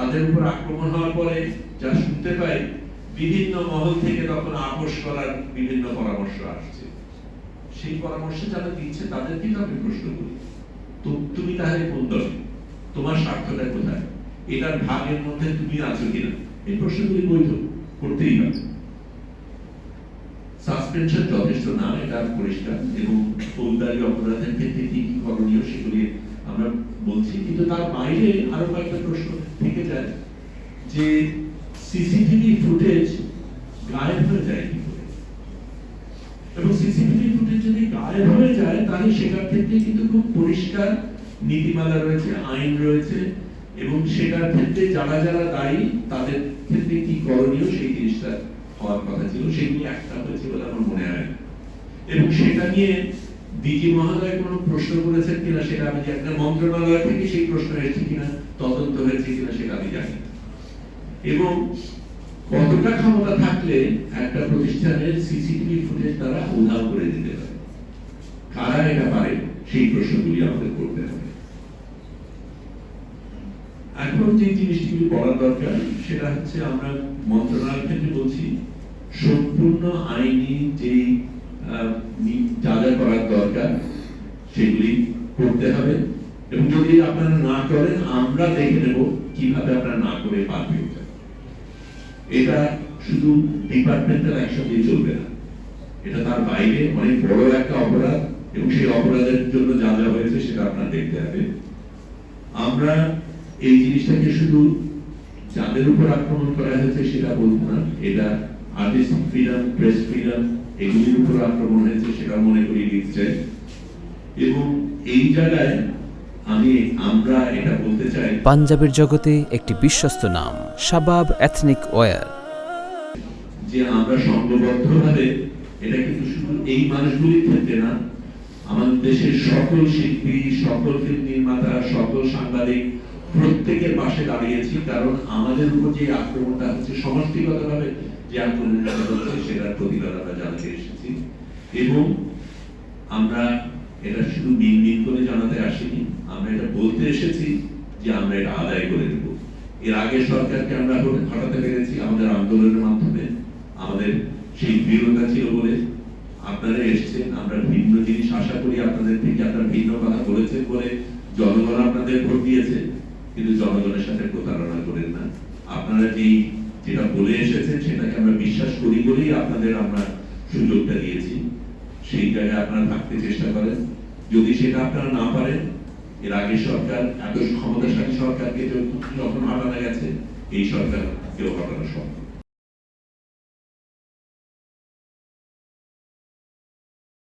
তাদের উপর আক্রমণ হওয়ার পরে যা শুনতে পাই, বিভিন্ন মহল থেকে তখন আপোষ করার বিভিন্ন পরামর্শ আসছে। সেই পরামর্শ যারা দিচ্ছে তাদেরকে আমি প্রশ্ন করি, তো তুমি তাহলে কোন দলে, তোমার স্বার্থটা কোথায়, এটার ভাগের মধ্যে তুমি আছো কিনা? এই প্রশ্নগুলি বৈধ, করতেই হবে। সাসপেনশন যথেষ্ট না, এটা পরিষ্কার, এবং ফৌজদারি অপরাধের ক্ষেত্রে কি কি করণীয় সেগুলি আমরা বলছি, কিন্তু তার বাইরে আরো কয়েকটা প্রশ্ন থেকে যায় যে সিসিটিভি ফুটেজ গায়েব হয়ে যায় কি করে, এবং সিসিটিভি ফুটেজ যদি গায়েব হয়ে যায় তাহলে সেটার ক্ষেত্রে কিন্তু খুব পরিষ্কার নীতিমালা রয়েছে, আইন রয়েছে, এবং সেটার ক্ষেত্রে যারা যারা দায়ী তাদের ক্ষেত্রে কি করণীয় সেই জিনিসটা হওয়ার কথা ছিল, সেগুলি একটা হয়েছে বলে আমার মনে হয়। এবং সেটা নিয়ে ডিজি মহোদয় কোনো প্রশ্ন করেছেন কিনা সেটা আমি জানি না, মন্ত্রণালয় থেকে সেই প্রশ্ন এসেছে কিনা, তদন্ত হয়েছে কিনা সেটা আমি জানি না। এবং কতটা ক্ষমতা থাকলে একটা প্রতিষ্ঠানের সিসিটিভি ফুটেজ দ্বারা উধাও করে দিতে পারে, কারা এটা পারে, সেই প্রশ্নগুলি আমাদের করতে হবে। এখন যে জিনিসগুলি করা দরকার সেটা হচ্ছে, আমরা মন্ত্রণালয় থেকে বলছি সম্পূর্ণ আইনি যে যা যা করার দরকার সেগুলি করতে হবে, এবং যদি আপনারা না করেন আমরা দেখে নেব কিভাবে আপনারা না করে পারবেন। এটা শুধু ডিপার্টমেন্টাল অ্যাকশন দিয়ে চলবে না, এটা তার বাইরে অনেক বড় একটা অপরাধ, এবং সেই অপরাধের জন্য যা যা হয়েছে সেটা আপনার দেখতে হবে। আমরা এই জিনিসটাকে শুধু যাদের উপর আক্রমণ করা হয়েছে সেটা বলবো না, এটা আর্টিস্টিক ফ্রিডম, প্রেস ফ্রিডম, এগুলির উপর আক্রমণ হয়েছে সেটা মনে করিয়ে দিতে চাই। এবং এই জায়গায় আমরা এটা বলতে চাই, পাঞ্জাবের জগতে একটি বিশ্বস্ত নাম শাবাব এথনিক ওয়্যার, যে আমরা সংঘবদ্ধভাবে, এটা কিন্তু শুধু এই মানুষগুলির ক্ষেত্রে না, আমাদের দেশের সকল শিল্পী, সকল ফিল্ম নির্মাতা, সকল সাংবাদিক প্রত্যেকের পাশে দাঁড়িয়েছি, কারণ আমাদের উপর যে আক্রমণটা হচ্ছে, সমষ্টিগতভাবে যে আক্রমণটা হচ্ছে সেটার প্রতিবাদ আমরা জানাতে এসেছি। এবং আমরা এটা শুধু মিন করে জানাতে আসিনি, আমরা এটা বলতে এসেছি যে আমরা এটা আদায় করে দেব। এর আগে সরকারকে আমরা হটাতে পেরেছি আমাদের আন্দোলনের মাধ্যমে, আমাদের সেই দৃঢ়তা ছিল বলে আপনারা এসেছেন। আমরা ভিন্ন জিনিস আশা করি আপনাদের থেকে, আপনারা ভিন্ন কথা বলেছেন বলে জনগণ আপনাদের ভোট দিয়েছে, কিন্তু জনগণের সাথে প্রতারণা করেন না। আপনারা যেটা বলে এসেছেন সেটাকে আমরা বিশ্বাস করি বলেই আপনাদের আমরা সুযোগটা দিয়েছি, সেই জায়গায় আপনারা থাকতে চেষ্টা করেন। যদি সেটা আপনারা না পারেন, এর আগে সরকার এত ক্ষমতাশালী সরকারকে যখন হটানো গেছে, এই সরকারকেও হটানো সম্ভব।